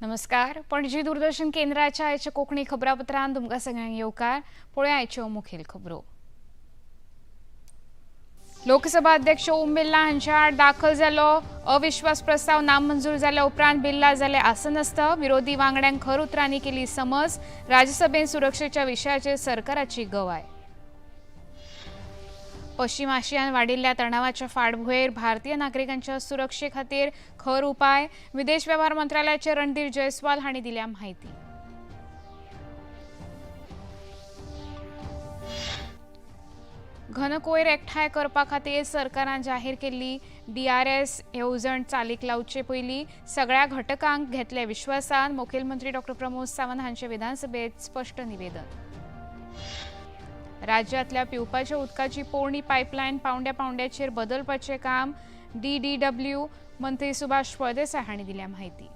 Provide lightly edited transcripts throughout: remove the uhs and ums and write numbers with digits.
नमस्कार. पणजी दूरदर्शन केंद्राच्या आयच्या कोंकणी खबरापत्रांत तुमकां सगळ्यांक येवकार. पळोवया आयच्यो मुखेल खबरो. लोकसभा अध्यक्ष ओम बिर्ला हांच्या आड दाखल जालो अविश्वास प्रस्ताव नामंजूर जाल्या उपरांत बिर्ला जाले आसनस्त. विरोधी वांगड्यांक खर उतरांनी केली समज. राज्यसभेत सुरक्षेच्या विशयाचेर सरकाराची गवाय. पश्चिम आशियान वाडिल्ल्या तणावाच्या फाटभुंयेर भारतीय नागरिकांच्या सुरक्षे खातीर खर उपाय. विदेश वेव्हार मंत्रालयाचे रणधीर जयस्वाल हांणी दिल्या माहिती. घनकूयर एकठांय करपा खातीर सरकारान जाहीर केल्ली DRS येवजण चालीक लावचे पयलीं सगळ्या घटकांक घेतले विश्वासान. मुखेलमंत्री डॉ. प्रमोद सावंत हांचे विधानसभेत स्पष्ट निवेदन. राज्यांतल्या पिवपाच्या उदकाची पोरणी पायपलायन पावंड्या पावंड्याचेर बदलपाचें काम. DDW मंत्री सुभाष फळदेसाय हांणी दिल्या माहिती.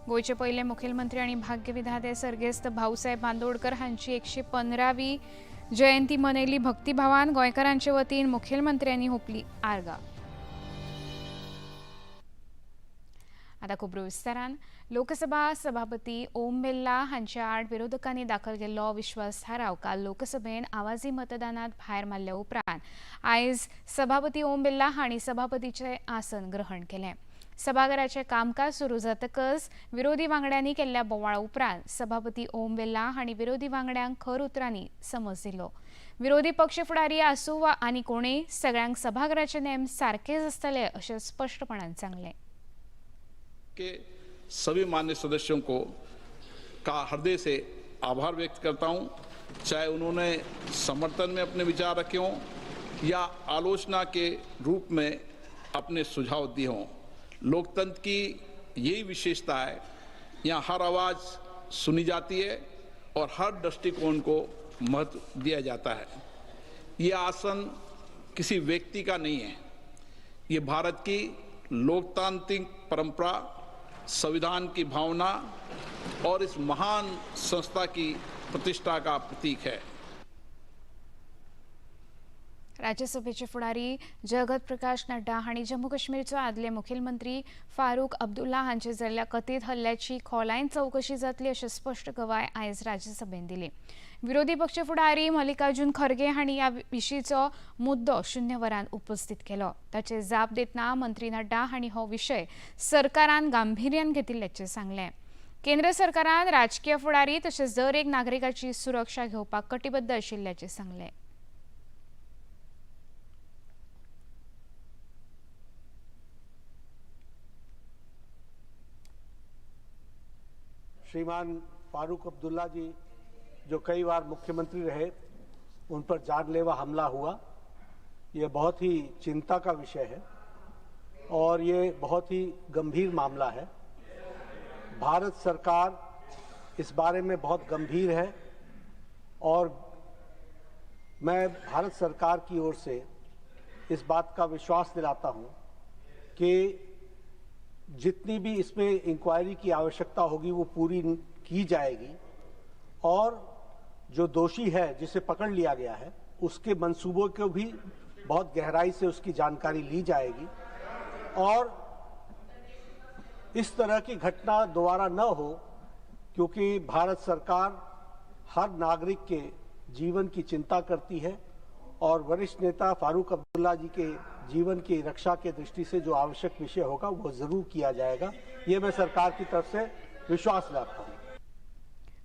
गोयचे पयले मुखेलमंत्री आनी भाग्यविधाते सर्गेस्त भाऊसाहेब बांदोडकर हांची 115वी जयंती मनयली भक्तिभावान. गोंयकारांचे वतीन मुखेलमंत्र्यांनी ओपली आर्गां. आता खबरो विस्तारान. लोकसभा सभापती ओम बिर्ला हांच्या आड विरोधकांनी दाखल केल्लो अविश्वास थाराव काल लोकसभेन आवाजी मतदानात भायर मारल्या उपरांत आयज सभापती ओम बिर्ला हांणी सभापतीचे आसन ग्रहण केलें. सभाघराचें कामकाज सुरू जातकच विरोधी वांगड्यांनी केल्ल्या बोवाळा उपरांत सभापती ओम बिर्ला हांणी विरोधी वांगड्यांक खर उतरांनी समज दिलो. विरोधी पक्ष फुडारी आसूं वा आनी कोणूय सगळ्यांक सभाघराचे नेम सारकेच आसतले अशें स्पष्टपणान सांगलें. के सभी मान्य सदस्यों को का हृदय से आभार व्यक्त करता हूं, चाहे उन्होंने समर्थन में अपने विचार रखे हों या आलोचना के रूप में अपने सुझाव दिए हों. लोकतंत्र की यही विशेषता है, यहाँ हर आवाज़ सुनी जाती है और हर दृष्टिकोण को महत्व दिया जाता है. ये आसन किसी व्यक्ति का नहीं है, ये भारत की लोकतांत्रिक परंपरा, संविधान की भावना और इस महान संस्था की प्रतिष्ठा का प्रतीक है. राज्यसभेचे फुडारी जगत प्रकाश नड्डा हांणी जम्मू काश्मीरचो आदले मुखेलमंत्री फारूक अब्दुल्ला हांचेर जाल्ल्या कथीत हल्ल्याची खोलायेन चवकशी जातली अशें स्पश्ट गवाय आयज राज्यसभेत दिली. विरोधी पक्ष फुडारी मल्लिकार्जुन खरगे हांणी ह्या विशींचो मुद्दो 0 वरांत उपस्थित केलो. ताचेर जाप दितना मंत्री नड्डा हांणी हो विशय सरकारान गांभीर्यान घेतिल्ल्याचें सांगलें. केंद्र सरकारान राजकीय फुडारी तशेंच दर एक नागरिकाची सुरक्षा घेवपाक कटिबद्ध आशिल्ल्याचें सांगलें. श्रीमान फारूक अब्दुल्ला जी जो कई बार मुख्यमंत्री रहे, उन पर जानलेवा हमला हुआ. ये बहुत ही चिंता का विषय है और ये बहुत ही गंभीर मामला है. भारत सरकार इस बारे में बहुत गंभीर है और मैं भारत सरकार की ओर से इस बात का विश्वास दिलाता हूं कि जितनी भी इसमें इंक्वायरी की आवश्यकता होगी वो पूरी की जाएगी और जो दोषी है जिसे पकड़ लिया गया है उसके मंसूबों को भी बहुत गहराई से उसकी जानकारी ली जाएगी और इस तरह की घटना दोबारा न हो, क्योंकि भारत सरकार हर नागरिक के जीवन की चिंता करती है और वरिष्ठ नेता फारूक अब्दुल्ला जी के जीवन की रक्षा के दृष्टि से जो आवश्यक विषय होगा वो जरूर किया जाएगा. ये मैं सरकार की तरफ से विश्वास रखता हूँ.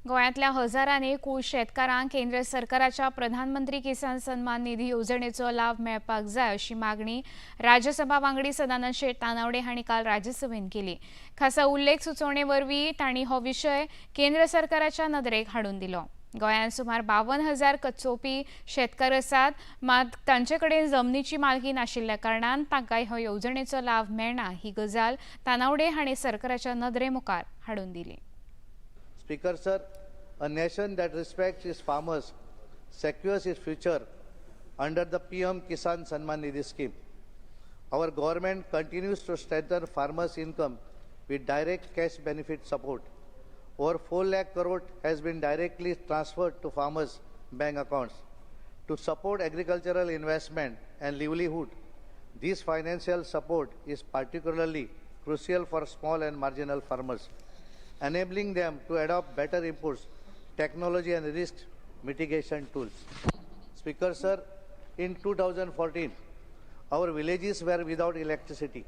गोंयांतल्या हजारांनी कुळ शेतकारांक केंद्र सरकाराच्या प्रधानमंत्री किसान सन्मान निधी येवजणेचो लाभ मेळपाक जाय अशी मागणी राज्यसभा वांगडी सदानंद शेट तानावडे हांणी काल राज्यसभेत केली. खासा उल्लेख सुचोवणे वरवीं तांणी हो विशय केंद्र सरकाराच्या नदरेक हाडून दिलो. गोंयांत सुमार 52,000 कचोवपी शेतकार आसात, मात तांचे कडेन जमनीची मालकी नाशिल्ल्या कारणान तांकां ह्या येवजणेचो लाभ मेळना ही गजाल तानावडे हांणी सरकाराच्या नदरे मुखार हाडून दिली. Speaker sir, a nation that respects its farmers secures its future under the PM Kisan Samman Nidhi scheme. Our government continues to strengthen farmers' income with direct cash benefit support. Over 4 lakh crore has been directly transferred to farmers' bank accounts. To support agricultural investment and livelihood, This financial support is particularly crucial for small and marginal farmers, enabling them to adopt better inputs, technology and risk mitigation tools. Speaker sir, in 2014, our villages were without electricity,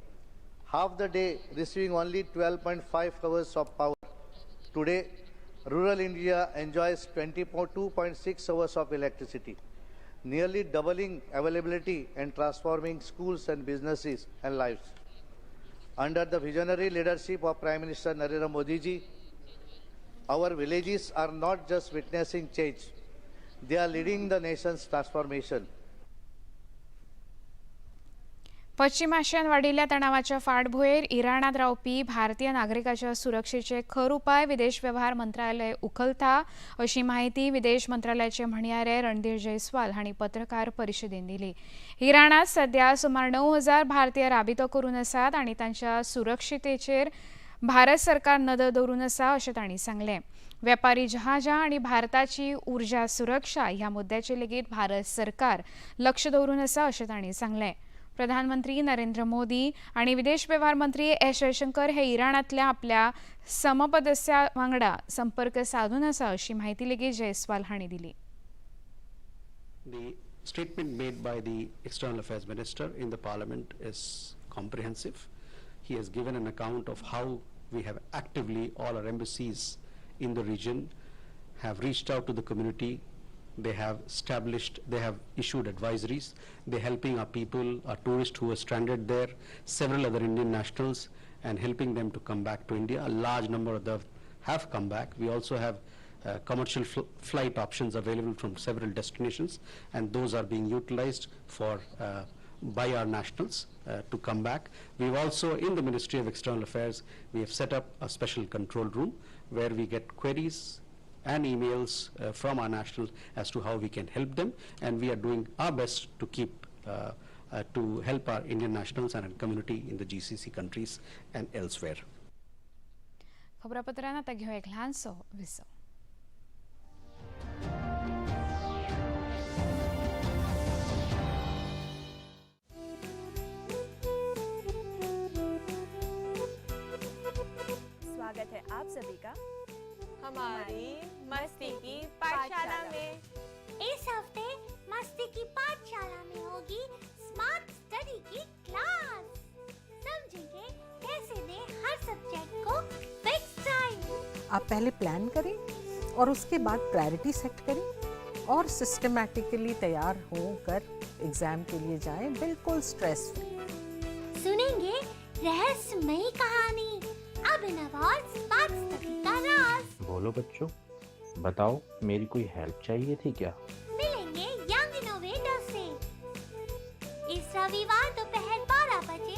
half the day receiving only 12.5 hours of power. Today, rural India enjoys 22.6 hours of electricity, nearly doubling availability and transforming schools and businesses and lives. Under the visionary leadership of Prime Minister Narendra Modi ji, our villages are not just witnessing change, they are leading the nation's transformation. पश्चिम ASEAN वाडिल्ल्या तणावाच्या फाटभुंयेर इराणात रावपी भारतीय नागरिकाच्या सुरक्षेचे खर उपाय विदेश वेव्हार मंत्रालय उखलता अशी माहिती विदेश मंत्रालयाचे म्हणयारे रणधीर जयस्वाल हांणी पत्रकार परिशदेंत दिली. इराणात सध्या सुमार 9,000 भारतीय राबितो करून आसात आनी तांच्या सुरक्षितेचेर भारत सरकार नदर दवरून आसा अशें तांणी सांगलें. वेपारी जहाजां आनी भारताची उर्जा सुरक्षा ह्या मुद्द्याचेर लेगीत भारत सरकार लक्ष दवरून आसा अशें तांणी सांगलें. प्रधानमंत्री नरेंद्र मोदी आणि विदेश व्यवहार मंत्री एस जयशंकर हे इराणातल्या आपल्या समपदस्या वांगडा संपर्क साधून आसा अशी माहिती लेगीत जयस्वाल हांणी दिली. The statement made by the External Affairs Minister in the Parliament is comprehensive. He has given an account of how we have actively, all our embassies in the region have reached out to the community. They have issued advisories. They're helping our people, our tourists who are stranded there, several other Indian nationals, and helping them to come back to India. A large number of them have come back. We also have commercial flight options available from several destinations, and those are being utilized by our nationals to come back. We've also, in the Ministry of External Affairs, we have set up a special control room where we get queries and emails from our nationals as to how we can help them, and we are doing our best to to help our Indian nationals and our community in the GCC countries and elsewhere. खबरापत्रान आता घेऊ एक ल्हानसो विसव. स्वागत है आप सभी का हमारी मस्ती की पाठशाला में। इस हफ्ते मस्ती की पाठशाला में होगी स्मार्ट स्टडी की क्लास। समझेंगे कैसे दें हर सब्जेक्ट को फिक्स टाइम। आप पहले प्लान करें और उसके बाद प्रायोरिटी सेट करें और सिस्टमैटिकली तैयार होकर एग्जाम के लिए जाएं, बिल्कुल स्ट्रेस फ्री। सुनेंगे रहस्यमयी कहानी, अभिनव और स्मार्ट स्टडी का राज। बोलो बच्चों, बताओ मेरी कोई हेल्प चाहिए थी क्या? मिलेंगे यंग इनोवेटर से इस रविवार दोपहर 12 बजे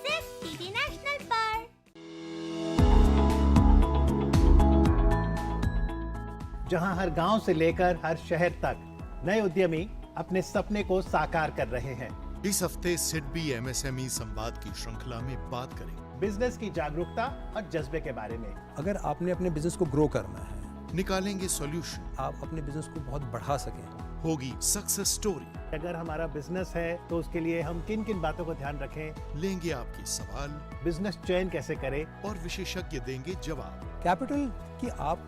सिर्फ डीडी नेशनल पर। जहां हर गांव से लेकर हर शहर तक नए उद्यमी अपने सपने को साकार कर रहे हैं। इस हफ्ते सिडबी एमएसएमई संवाद की श्रृंखला में बात करें बिजनेस की जागरूकता और जज्बे के बारे में। अगर आपने अपने बिजनेस को ग्रो करना है, निकालेंगे सॉल्यूशन, आप अपने बिजनेस को बहुत बढ़ा सकें, होगी सक्सेस स्टोरी। अगर हमारा बिजनेस है तो उसके लिए हम किन किन बातों को ध्यान रखें, लेंगे आपके सवाल, बिजनेस चयन कैसे करें और विशेषज्ञ देंगे जवाब। कैपिटल कि आप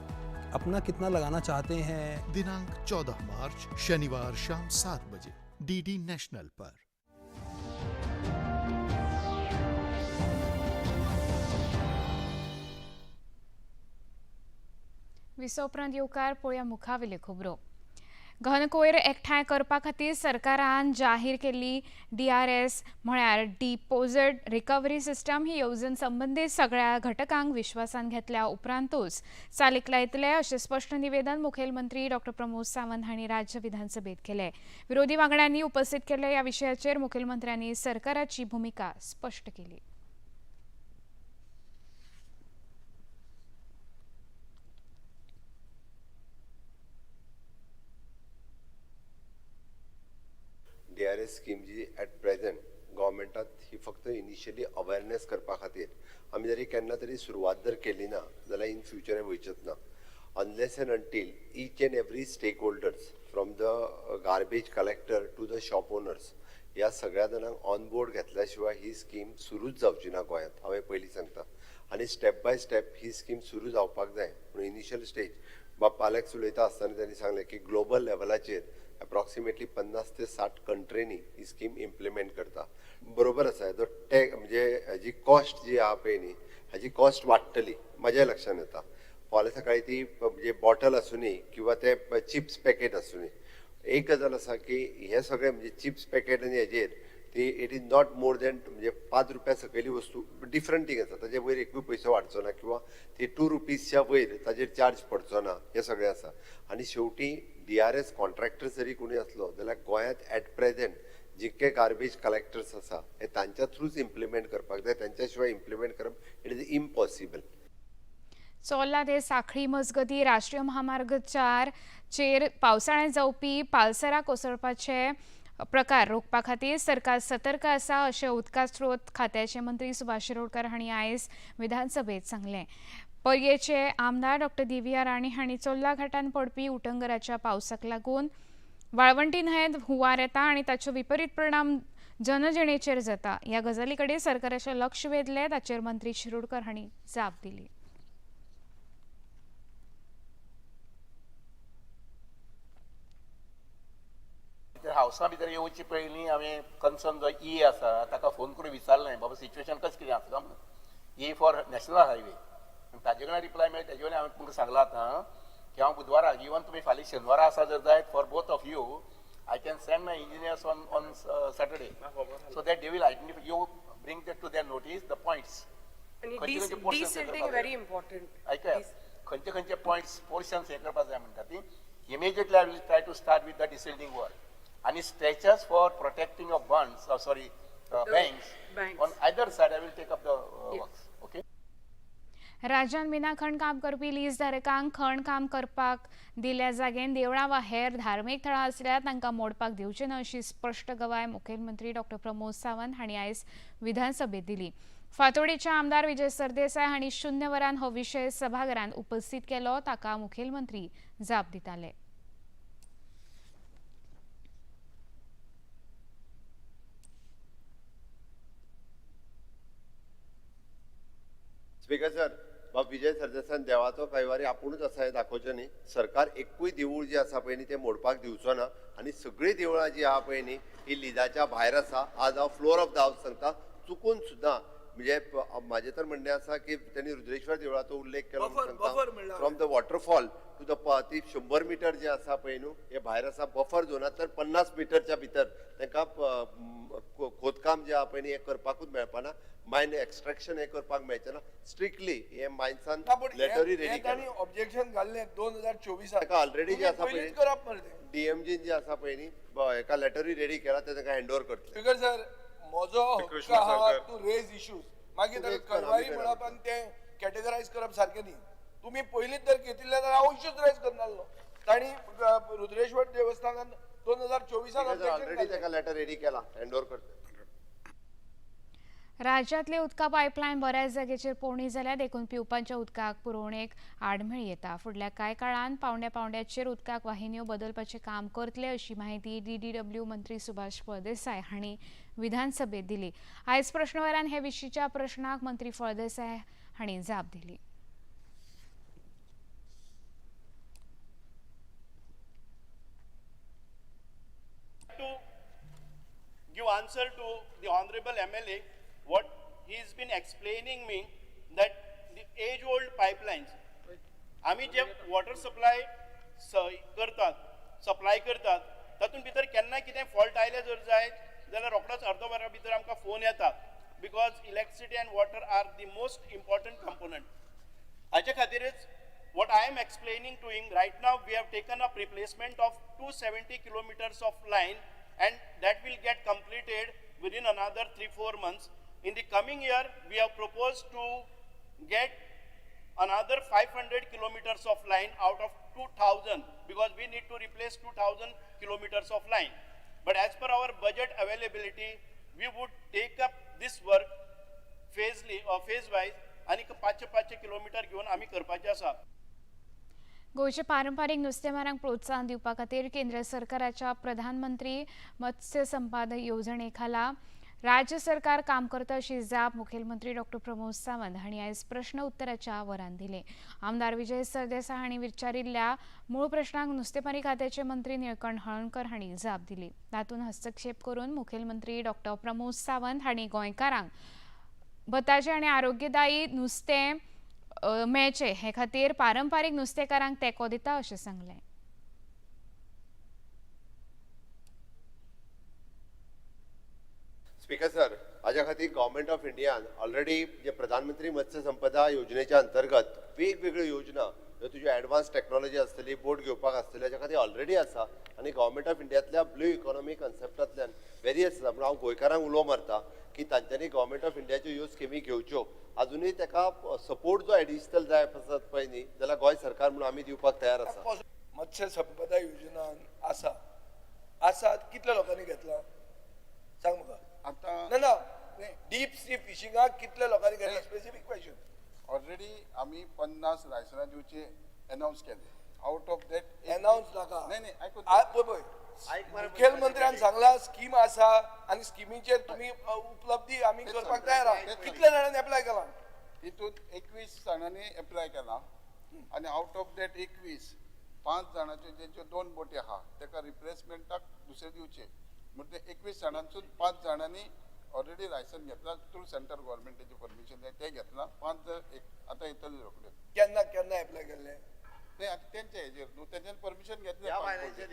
अपना कितना लगाना चाहते हैं। दिनांक 14 मार्च शनिवार शाम 7 बजे डीडी नेशनल पर। विसव उपरांत येवकार पळोवया मुखावेल्यो खबरो. घनकोयर एकठांय करपा खातीर सरकारान जाहीर केल्ली DRS म्हळ्यार डिपॉझिट रिकवरी सिस्टम ही येवजण संबंदीत सगळ्या घटकांक विश्वासान घेतल्या उपरांतूच चालीक लायतले अशें स्पश्ट निवेदन मुखेलमंत्री डॉ प्रमोद सावंत हांणी राज्य विधानसभेत केलें. विरोधी वांगड्यांनी उपस्थित केल्ल्या ह्या विशयाचेर मुखेलमंत्र्यांनी सरकाराची भुमिका स्पश्ट केली. DRS स्कीम जी एट प्रेजेंट गव्हर्मेंटात ही फक्त इनिशियली अवेअरनेस करपा खातीर आमी जरी केन्ना तरी सुरवात जर केली ना जाल्यार इन फ्युचर वयचत ना unless and until each and every stakeholders from the garbage collector to the shop owners ह्या सगळ्या जाणांक ऑन बोर्ड घेतल्या शिवाय ही स्कीम सुरूच जावची ना गोंयांत. हांवें पयलीं सांगता आनी step by step he scheme सुरू जावपाक जाय. पूण इनिशियल स्टेज पालक उलयता आसतना त्यांनी सांगलें की ग्लोबल लेवलाचेर अप्रॉक्सिमेटली 50 ते 60 कंट्रीनी ही स्कीम इम्प्लिमेंट करता. बरोबर आसा. हेजो म्हणजे हाजी कॉस्ट जी आहा पळय न्ही, हाजी कॉस्ट वाडटली म्हज्या लक्षांत येता. फाल्यां सकाळी ती म्हणजे बॉटल आसूनी किंवा ते चिप्स पॅकेट आसूनी, एक गजाल आसा की हे सगळे म्हणजे चिप्स पॅकेट आनी हेजेर ती it is not more than म्हणजे 5 रुपया सकयली वस्तू डिफरंट थिंग आसा. ताजे वयर एकूय पयसो वाडचो ना किंवा ती 2 रुपीजच्या वयर ताजेर चार्ज पडचो ना, हे सगळें आसा. आनी शेवटी DRS कॉन्ट्रॅक्टर जरी कोणी असलो जाल्यार गोंयांत ऍट प्रेझेंट जितके गार्बेज कलेक्टर्स आसा हे तांच्या थ्रूच इम्प्लिमेंट करपाक जाय. तांच्या शिवाय इम्प्लिमेंट करप इट इज इम्पॉसिबल. चोरला ते सांखळी मजगती राष्ट्रीय महामार्ग 4 चेर पावसाळ्यांत जावपी पालसरां कोसळपाचे प्रकार रोखपा खातीर सरकार सतर्क आसा अशें उदका स्रोत खात्याचे मंत्री सुभाष शिरोडकर हांणी आयज विधानसभेत सांगलें. पर्येचे आमदार डॉ. दिव्या राणी हांणी चोरला घाटान पडपी उटंगराच्या पावसाक लागून वाळवंटी न्हंयेंत हुंवार येता आनी ताचो विपरीत परिणाम जनजिणेचेर जाता. ह्या गजाली कडेन सरकाराचें लक्ष वेधलें, ताचेर मंत्री शिरोडकर हांणी जाप दिली. हावसा भितर येवचे पयलीं हांवें कन्सर्न जो आसा ताका फोन करून विचारलें बाबा सिच्युएशन कशें कितें आसा म्हणून. For national highway. ताजे कडेन रिप्लाय मेळ्ळी. तेजे कडेन हांवें तुमकां सांगलां आतां की हांव बुधवाराक इवन तुमी फाल्यां शेनवारा आसा जर जायत for both of you I can send my engineers on Saturday so that they will identify you bring that to their notice the points. Very important. ऐकात खंयचे खंयचे पॉयंट्स पोर्शन्स हे करपाक जाय म्हणटा ती immediately I will try to start with the desilting work आणि structures for protecting of bunds banks on either side I will take up the works. Okay. राज्यांत मिना खण काम करपी लीजधारकांक खण काम करपाक दिल्या जागेन देवळां वा हेर धार्मीक थळां आसल्यार तांकां मोडपाक दिवचे ना अशी स्पश्ट गवाय मुखेलमंत्री डॉ. प्रमोद सावंत हांणी आयज विधानसभेत दिली. फातोडेचे आमदार विजय सरदेसाय हांणी 0 वरान हो विशय सभाघरांत उपस्थीत केलो. ताका मुखेलमंत्री जाप दिताले. स्पीकर सर, बाब विजय सरदेसायन देवाचो कैवारी आपुणूच आसा हे दाखोवचें न्ही. सरकार एकूय देवूळ जे आसा पळय न्ही ते मोडपाक दिवचो ना आनी सगळीं देवळां जी आहा पळय न्ही ही लिजाच्या भायर आसा. आज हांव फ्लोर ऑफ द हावस सांगता चुकून सुद्दां म्हणजे म्हाजें तर म्हणणें आसा की त्यांनी रुद्रेश्वर देवळाचो उल्लेख केलो from the waterfall to the ती 100 मीटर जे आसा पळय न्हू हे भायर आसा. बफर झोनात तर 50 मीटरच्या भितर तांकां खोदकाम जे आहा पळय न्ही हे करपाकूच मेळपाना. मायन एक्सट्रॅक्शन हे करपाक मेळचें ना. स्ट्रिक्टली हे मायन्सान लेटरी रेडी केला. ऑब्जेक्शन घाल्लें 2024 ताका ऑलरेडी जे आसा पळय DMG जे आसा पळय न्ही एका लेटरी रेडी केला ते ताका हँड ओव्हर करतले. स्पीकर सर, म्हजो हक्क आहा टू रेज इश्यूज. मागीर ताका करवारी म्हणप आनी ते कॅटेगरायज करप सारकें न्ही. तुमी पयलींच जर घेतिल्ले जाल्यार हांव इश्यूज रेज करनासलो. तांणी रुद्रेश्वर देवस्थानान 2024 ऑलरेडी ताका लेटर रेडी केला, हँड ओव्हर करतले. राज्यांतले उदका पायपलायन बऱ्याच जागेचेर पोवणी जाल्यार देखून पिवपाच्या उदकाक पुरवणेक आडमेळी येता. फुडल्या कांय काळान पावंड्याचे उदकाक वाहिन्यो बदलपाचें काम करतले अशी माहिती DDW मंत्री सुभाष फळदेसाय हांणी विधानसभेत दिली. आयज प्रश्नवरान हे विशींच्या प्रश्नाक मंत्री फळदेसाय हांणी जाप दिली. Give answer to the honorable MLA what he has been explaining me that the age-old pipelines, आम्ही जे water supply सप्लाय करतात तातूंत भितर केन्ना कितें फॉल्ट आयले जर जायत जाल्यार रोखडोच अर्दो वरा भितर आमकां फोन येता because electricity end water are the most important component. हाचे खातीरच what I am explaining to him right now, we have taken up replacement of 270 kilometers of line and that will get completed within another 3-4 months. In the coming year, we have proposed to get another 500 kilometers of line out of 2000 because we need to replace 2000 kilometers of line. But as per our budget availability, we would take up this work phase wise आणि 500 kilometre घेऊन आम्ही करपाचे आसा. गोंयच्या पारंपारीक नुस्तेमारांक प्रोत्साहन दिवपा खातीर केंद्र सरकाराच्या प्रधानमंत्री मत्स्य संपदा येवजणे खाला राज्य सरकार काम करता अशी जाप मुखेलमंत्री डॉ प्रमोद सावंत हांणी आयज प्रश्न उत्तराच्या वरान दिले. आमदार विजय सरदेसाय हांणी विचारिल्ल्या मूळ प्रश्नांक नुस्तेमारी खात्याचे मंत्री निळकंठ हळर्णकर हांणी जाप दिली. तातूंत हस्तक्षेप करून मुखेलमंत्री डॉ प्रमोद सावंत हांणी गोंयकारांक बताचे आनी आरोग्यदायी नुस्तें मेळचें हे खातीर पारंपारीक नुस्तेकारांक तेंको दिता अशें सांगलें. स्पीकर सर, हाज्या खातीर गव्हर्मेंट ऑफ इंडियान ऑलरेडी जे प्रधानमंत्री मत्स्य संपदा योजनेच्या अंतर्गत वेगवेगळ्यो योजना ह्यो तुज्यो एडवान्स टेक्नॉलॉजी आसतली बोट घेवपाक आसतली हाच्या खातीर ऑलरेडी आसा आनी गव्हर्मेंट ऑफ इंडियातल्या ब्लू इकॉनॉमी कन्सेप्टांतल्यान वेरियस आसा. पूण हांव गोंयकारांक उलो मारता की तांच्यांनी गव्हर्मेंट ऑफ इंडियाच्यो ह्यो स्किमी घेवच्यो. अजूनय ताका सपोर्ट जो एडिशनल जाय आसत पळय न्ही जाल्यार गोंय सरकार म्हणून आमी दिवपाक तयार आसा. मत्स्य संपदा योजना आसा कितल्या लोकांनी घेतला सांग म्हाका. आता ना डीप सी फिशिंगाक कितल्या लोकांनी घेतला स्पेसिफिक क्वेश्चन. ऑलरेडी आम्ही 50 लायसन्स दिवचे अनाउन्स केले. आउट ऑफ दॅट अनाउन्स नाका. नाही ऐकून मुखेलमंत्र्यान सांगला स्कीम आसा आनी स्किमीचेर तुम्ही उपलब्धी आमी करपाक तयार आहा. कितल्या जाणांनी अप्लाय केला. हितून 21 जाणांनी अप्लाय केला आणि आउट ऑफ दॅट 21 5 जाणांच्यो जेंच्यो 2 बोटी आहा ताका रिप्लेसमेंटाक दुसरे दिवचे म्हणजे 21 जाणांसून 5 जाणांनी ऑलरेडी लायसन घेतला थ्रू सेंट्रल गव्हर्मेंटाची परमिशन ते घेतला. 5 आता येतले रोखडे. केन्ना अप्लाय केल्ले ते आता त्यांच्या हेजेर न्हू तेंच्यान परमिशन घेतले. ह्या फायनान्शियल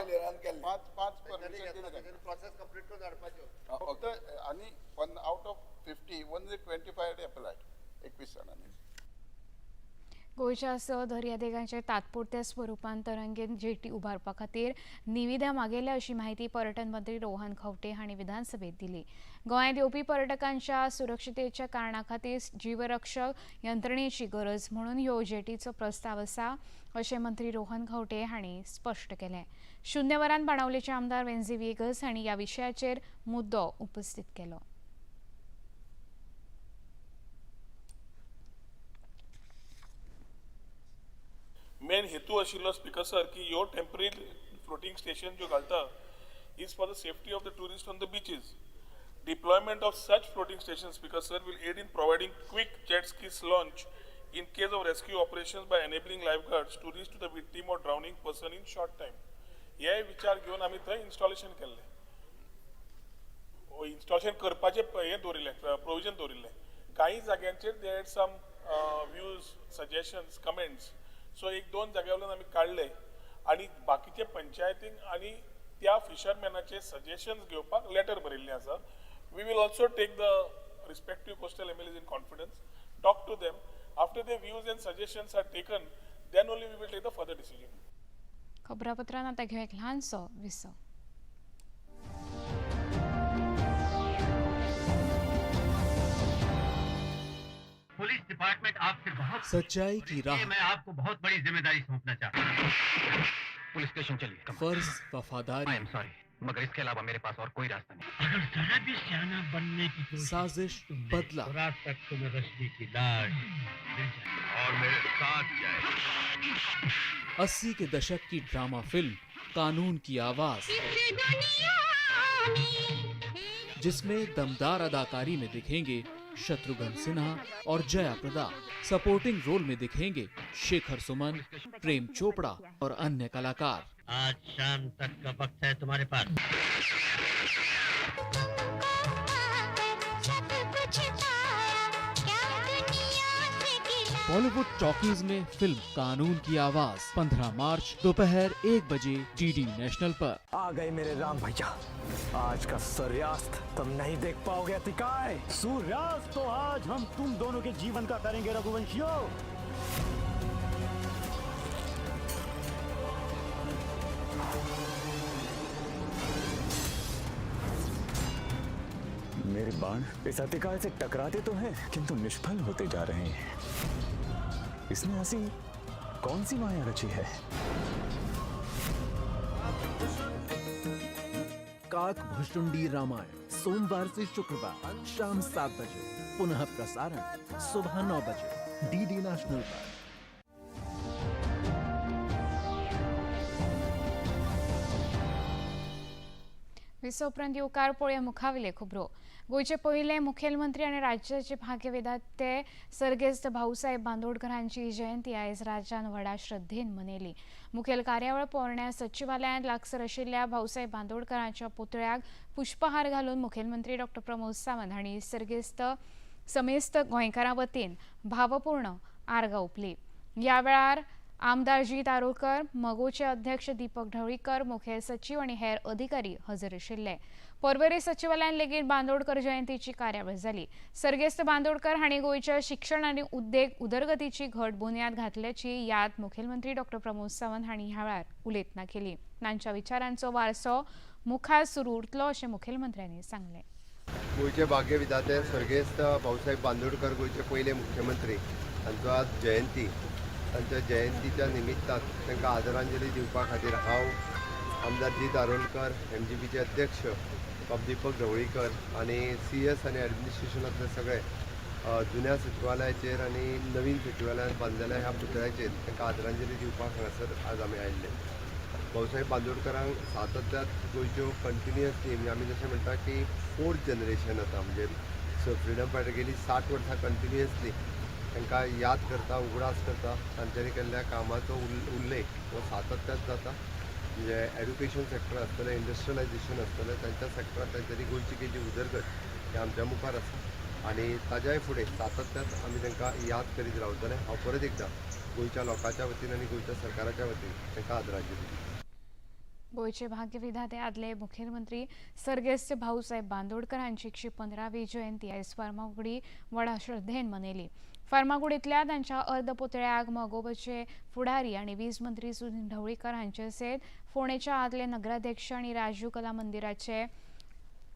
इयरान केल्ले 5 परमिशन दिले. प्रोसेस कंप्लीट करून हाडपाच्यो. फक्त आणि आउट ऑफ 50 ओनली 25 अप्लायड 21 जाणांनी. गोंयच्या स दर्यादेगांचे तात्पुरत्या स्वरुपान तरंगेत जेटी उबारपा खातीर निविदा मागयल्या अशी माहिती पर्यटन मंत्री रोहन खंवटे हांणी विधानसभेत दिली. गोंयांत येवपी पर्यटकांच्या सुरक्षितेच्या कारणां खातीर जीवरक्षक यंत्रणेची गरज म्हणून ह्यो जेटीचो प्रस्ताव आसा अशें मंत्री रोहन खंवटे हांणी स्पश्ट केलें. शुन्य वरान बाणावलेचे आमदार वेन्झी वेगस हांणी ह्या विशयाचेर मुद्दो उपस्थित केलो. मेन हेतू आशिल्लो स्पीकर सर की ह्यो टेम्पररी फ्लोटिंग स्टेशन ज्यो घालता is for the safety of the tourist on the beaches. Deployment of such floating stations, Speaker Sir, will aid in providing quick jet skis launch in case of rescue operations by enabling lifeguards to reach to the victim or drowning person in short time. हे विचार घेऊन आम्ही थंय installation केल्ले. Installation करपाचे हे दवरिल्ले provision दवरिल्ले. काही जाग्यांचेर they had some views suggestions comments so 1-2 जाग्यावयल्यान आमी काडले आणि बाकीचे पंचायतींक आणि त्या फिशरमॅनाचे सजेशन्स घेवपाक लेटर बरिल्ले आसा. We will also take the respective coastal MLAs in confidence, talk to them. After their views and suggestions are taken, then only we will take the further decision. खबरापत्रान आता घेऊ एक ल्हानसो विसो. पुलिस डिपार्टमेंट आपसे बहुत सच्चाई की राह मैं आपको बहुत बड़ी जिम्मेदारी सौंपना चाहता हूँ. पुलिस स्टेशन चलिए. फर्ज वफादारी आई एम सॉरी मगर इसके अलावा मेरे पास और कोई रास्ता नहीं. अगर जरा भी सियाना बनने की कोशिश साजिश बदला रात तक तुम्हें रश्मि की लाश और मेरे साथ जाए. 80 के दशक की ड्रामा फिल्म कानून की आवाज जिसमें दमदार अदाकारी में दिखेंगे शत्रुघ्न सिन्हा और जया प्रदा. सपोर्टिंग रोल में दिखेंगे शेखर सुमन, प्रेम चोपड़ा और अन्य कलाकार. आज शाम तक का वक्त है तुम्हारे पास. बॉलीवुड टॉकीज में फिल्म कानून की आवाज 15 मार्च दोपहर 1 बजे डीडी नेशनल पर. आ गए मेरे राम भैया. आज का सूर्यास्त तुम नहीं देख पाओगे अतिकाय. सूर्यास्त तो आज हम तुम दोनों के जीवन का करेंगे रघुवंशियों. मेरे बाण इस अतिकाय से टकराते तो हैं किंतु निष्फल होते जा रहे हैं. इसने ऐसी कौन सी माया रची है. काक भुषुंडी रामायण सोमवार से शुक्रवार शाम 7 बजे. पुनः प्रसारण सुबह 9 बजे डीडी नेशनल पर. विसो उपरांत येवकार पळोवया मुखावेले खबरो. गोंयचे पहिले मुखेलमंत्री आनी राज्याचे भाग्यवेदाते सर्गेस्त भाऊसाहेब बांदोडकर हांची जयंती आयज राज्यान व्हडा श्रद्धेन मनयली. मुखेल कार्यावळ पोरण्या सचिवालयांत लागसर आशिल्ल्या भाऊसाहेब बांदोडकरांच्या पुतळ्याक पुष्पहार घालून मुखेलमंत्री डॉ. प्रमोद सावंत हांणी समेस्त गोंयकारां वतीन भावपूर्ण आर्गां ओंपली. ह्या वेळार आमदार जी तारोळकर, मगोचे अध्यक्ष दीपक ढवळीकर, मुखेल सचिव आनी हेर अधिकारी हजर आशिल्ले. पर्वरी सचिवालयान लेगीत बांदोडकर जयंतीची कार्यावळ जाली. सर्गेस्त बांदोडकर हांणी गोंयच्या शिक्षण आनी उद्देग उदरगतीची घट बुन्याद घातल्याची याद मुखेलमंत्री डॉ. प्रमोद सावंत हांणी ह्या वेळार उलयतना केली. तांच्या विचारांचो वारसो मुखार सुरू उरतलो अशें मुखेलमंत्र्यांनी सांगलें. गोंयचे भाग्यविधाते सर्गेस्त भाऊसाहेब बांदोडकर गोंयचे पहिले मुख्यमंत्री तांचो आज जयंती. तांच्या जयंतीच्या निमित्तान तांकां आदरांजली दिवपा खातीर हांव, आमदार जी तारोळकर, MGPचे अध्यक्ष दीपक ढवळीकर आनी CS आनी ॲडमिनिस्ट्रेशनांतले सगळे जुन्या सचिवालयाचेर आनी नवीन सचिवालयान बांदलेल्या ह्या पुतळ्याचेर तांकां आदरांजली दिवपाक हांगासर आज आमी आयिल्ले. भाऊसाहेब बांदोडकरांक सातत्यान गोंयच्यो कंटिन्युअसली म्हणजे आमी जशें म्हणटा की 4th जनरेशन आतां म्हणजे फ्रिडम फायटर गेली 60 वर्सां कंटिन्युअसली तांकां याद करता, उगडास करता. तांच्यांनी केल्ल्या कामाचो उल्लेख हो सातत्यान जाता. म्हणजे एड्युकेशन सेक्टर आसतलें, इंडस्ट्रियलायझेशन आसतलें, तांच्या सेक्टरांत तांच्यांनी गोंयची केल्ली उदरगत ही आमच्या मुखार आसा आनी ताज्याय फुडें सातत्यान आमी तांकां याद करीत रावतले. हांव परत एकदां गोंयच्या लोकांच्या वतीन आनी गोंयच्या सरकाराच्या वतीन तांकां आदरांजली दिता. गोंयचे भाग्यविधाते आदले मुखेलमंत्री सर्गेस्त भाऊसाहेब बांदोडकर हांची 115वी जयंती आयज फार्मागुडी व्हडा श्रद्धेन मनयली. फार्मागुडींतल्या तांच्या अर्दपुतळ्याक मगोबचे फुडारी आनी वीज मंत्री सुनील ढवळीकर हांचे सयत फोंडेच्या आदले नगराध्यक्ष आनी राजीव कला मंदिराचे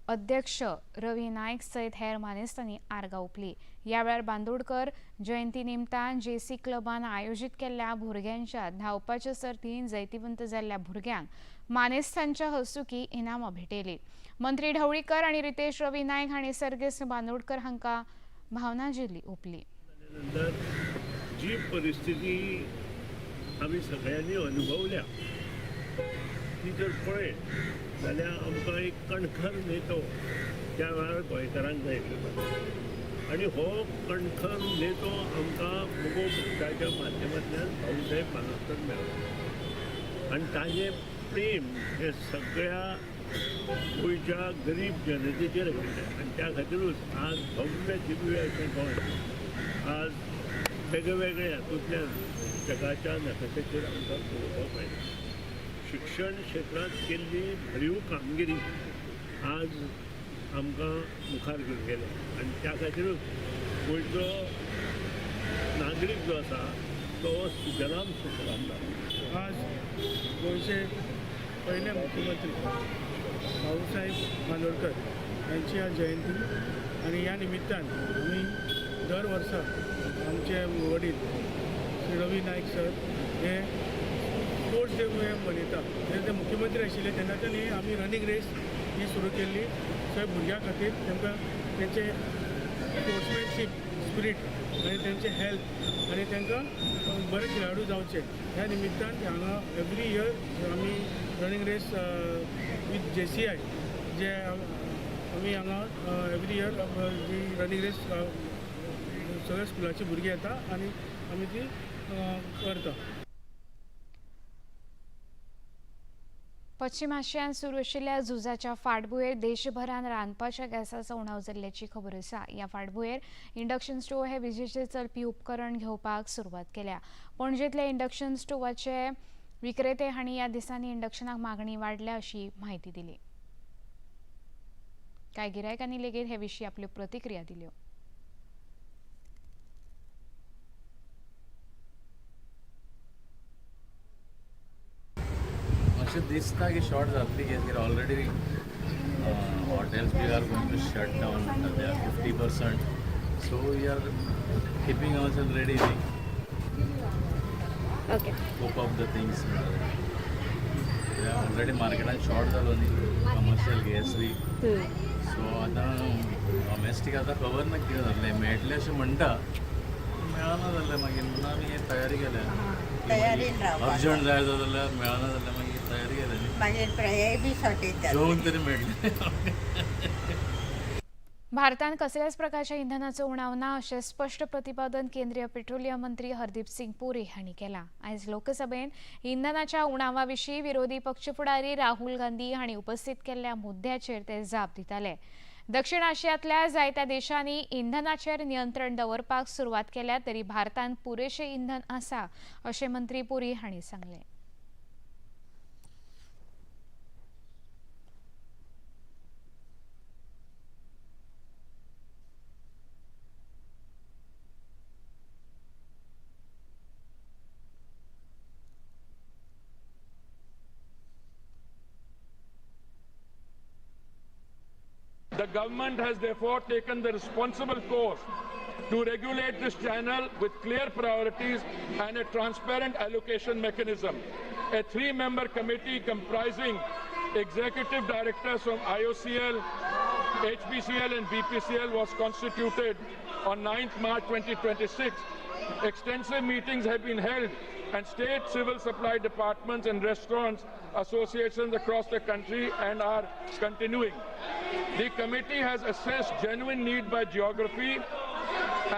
अध्यक्ष रवी नायक सयत हेर मानेस्तांनी आर्गां ओंपली. ह्या वेळार बांदोडकर जयंती निमतान JC क्लबान आयोजीत केल्ल्या भुरग्यांच्या धांवपाच्या सर्तींत जैतिवंत जाल्ल्या भुरग्यांक मानेस्तांच्या हस्तुकीं इनामां भेटयलीं. मंत्री ढवळीकर आनी रितेश रवी नायक हांणी सर्गेस्त बांदोडकर हांकां भावनांजली ओंपली. जी परिस्थिती आमी सगळ्यांनी अनुभवल्या ती जर पळयत जाल्यार आमकां एक कणखर नेतो त्या वेळार गोंयकारांक जाय आनी हो कणखर नेतो आमकां मुगो पक्षाच्या माध्यमांतल्यान भाऊसाहेब बांदोडकर मेळ्ळो आनी ताजें प्रेम हे सगळ्या गोंयच्या गरीब जनतेचेर आशिल्लें आनी त्या खातीरूच आज भव्य दिव्य अशें गोंय आज वेगवेगळ्या हातूंतल्यान जगाच्या नकाशाचेर आमकां पळोवपाक मेळटा. शिक्षण क्षेत्रांत केल्ली भरीव कामगिरी आज आमकां मुखार घेवन गेले आनी त्या खातीरूच गोंयचो नागरीक जो आसा तो सुजलाम सुफलाम जाला. आज गोंयचे पहिले मुख्यमंत्री भाऊसाहेब बांदोडकर यांची आज जयंती आणि या निमित्तान आम्ही दर वर्सा आमचे वडील श्री रवी नायक सर हे स्पोर्ट्स डे मनयता. ते मुख्यमंत्री आशिल्ले तेन्नाच्यान ही आमी रनिंग रेस ही सुरू केल्ली. सगळ्या भुरग्यां खातीर तांकां तेंचे स्पोर्ट्समॅनशीप स्पिरीट आनी तेंचे हेल्थ आनी तांकां बरे खेळाडू जावचे ह्या निमित्तान हांगा एवरी इयर आमी रनिंग रेस विथ JCI जे आमी हांगा एवरी इयर जी रनिंग रेस सगळ्या स्कुलाची भुरगीं येता आनी आमी ती करता. पश्चिम आशियांत सुरू आशिल्ल्या झुजाच्या फाटभुंयेर देशभरान रांदपाच्या गॅसाचो उणाव जाल्ल्याची खबर आसा. ह्या फाटभुंयेर इंडक्शन स्टोव हे विजेचेर चलपी उपकरण घेवपाक सुरवात केल्या. पणजेंतले इंडक्शन स्टोवाचे विक्रेते हांणी ह्या दिसांनी इंडक्शनाक मागणी वाडल्या अशी म्हायती दिली. कांय गिरायकांनी लेगीत हे विशीं आपल्यो प्रतिक्रिया दिल्यो. अशें दिसता की शॉर्ट जातली कित्याक ऑलरेडी हॉटेल्स बी are going to shut down they are 50%. So we are keeping ourself ready okay cope up the things. Already मार्केटान शॉर्ट जालो न्ही कमर्शियल गॅस बी. सो आतां डॉमेस्टीक आतां खबर ना कितें जातलें. मेळटलें अशें म्हणटा मेळना जाल्यार मागीर म्हणून आमी हे तयारी केल्या. तयारीन रावपाक अर्जंट जाय जाल्यार मेळना जाल्यार मागीर तयारी केली न्ही मागीर पर्याय बी शॉर्टेज जेवण तरी मेळटलें. भारतान कसल्याच प्रकारच्या इंधनाचो उणाव ना अशें स्पष्ट प्रतिपादन केंद्रीय पेट्रोलियम मंत्री हरदीप सिंग पुरी हांणी केलां. आयज लोकसभेन इंधनाच्या उणावा विशीं विरोधी पक्ष फुडारी राहुल गांधी हांणी उपस्थित केल्ल्या मुद्द्याचेर ते जाप दिताले. दक्षिण आशियांतल्या जायत्या देशांनी इंधनाचेर नियंत्रण दवरपाक सुरवात केल्या तरी भारतान पुरेशें इंधन आसा अशें मंत्री पुरी हांणी सांगलें. The government has therefore taken the responsible course to regulate this channel with clear priorities and a transparent allocation mechanism. A 3-member committee comprising executive directors from IOCL, HPCL and BPCL was constituted on 9th March 2026. Extensive meetings have been held and state civil supply departments and restaurants associations across the country and are continuing. The committee has assessed genuine need by geography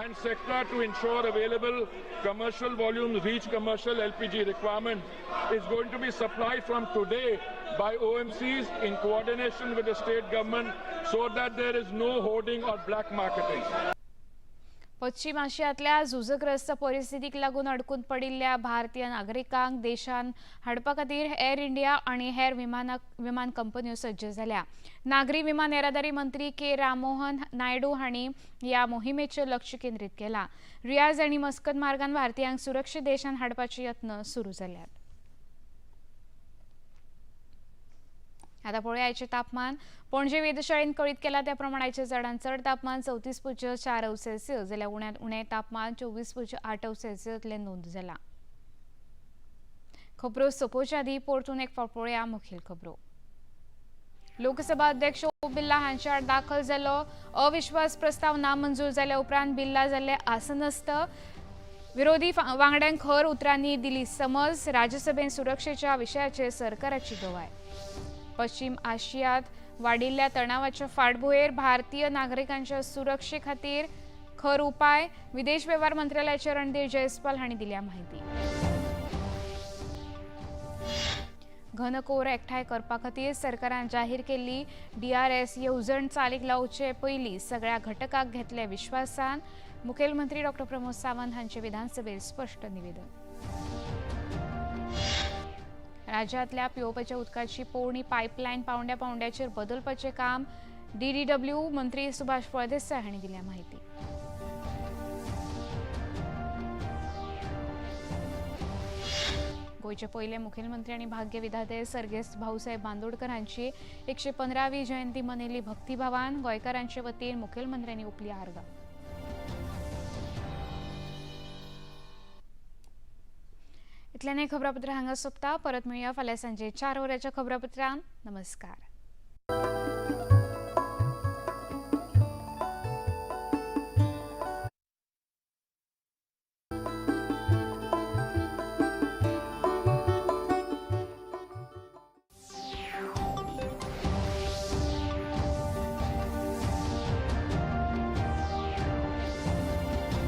and sector to ensure available commercial volumes reach commercial LPG requirement is going to be supplied from today by OMCs in coordination with the state government so that there is no hoarding or black marketing. पश्चिम आशियांतल्या झुजग्रस्त परिस्थितीक लागून अडकून पडिल्ल्या भारतीय नागरिकांक देशांत हाडपा खातीर एअर इंडिया आनी हेर विमान कंपन्यो सज्ज जाल्या. नागरी विमान येरादारी मंत्री के राममोहन नायडू हांणी ह्या मोहिमेचेर लक्ष केंद्रीत केलां. रियाज आनी मस्कत मार्गान भारतीयांक सुरक्षीत देशांत हाडपाचे यत्न सुरू जाल्यात. आता पळोवया आयचे तापमान. पणजे वेधशाळेन कळीत केला त्या प्रमाण आयच्या चडांत चड तापमान 34.4°C जाल्यार उण्यांत उणें तापमान 24.8°C नोंद जाला. खबरो सोंपोवच्या आदीं परतून एक फावट पळोवया मुखेल खबरो. लोकसभा अध्यक्ष ओम बिर्ला हांचे आड दाखल जाल्लो अविश्वास प्रस्ताव नामंजूर जाल्या उपरांत बिर्ला जाल्ले आसनस्त विरोधी वांगड्यांक खर उतरांनी दिली समज. राज्यसभेन सुरक्षेच्या विशयाचेर सरकाराची गवाय. पश्चिम आशियांत वाडिल्ल्या तणावाच्या फाटभुंयेर भारतीय नागरिकांच्या सुरक्षे खातीर खर उपाय. विदेश वेव्हार मंत्रालयाचे रणधीर जयस्वाल हांणी दिल्या माहिती. घनकोर एकठांय करपा खातीर सरकारान जाहीर केल्ली DRS येवजण चालीक लावचे पयलीं सगळ्या घटकांक घेतले विश्वासान. मुखेलमंत्री डॉ. प्रमोद सावंत हांचे विधानसभेत स्पष्ट निवेदन. राज्यांतल्या पिवपाच्या उदकाची पोवणी पायपलायन पावंड्या पावंड्याचेर बदलपाचें काम DDW मंत्री सुभाष फळदेसाय हांणी दिल्या माहिती. गोयचे पयले मुखेलमंत्री आनी भाग्य विधाते सर्गेस्त भाऊसाहेब बांदोडकर हांची 115वी जयंती मनयली भक्तिभावान. गोंयकारांचे वतीन मुखेलमंत्र्यांनी ओपली आर्गां. इतल्यान खबरापत्र हांगा सोंपता. परत मेळुया फाल्यां सांजे 4 वरांच्या खबरापत्रांत. नमस्कार.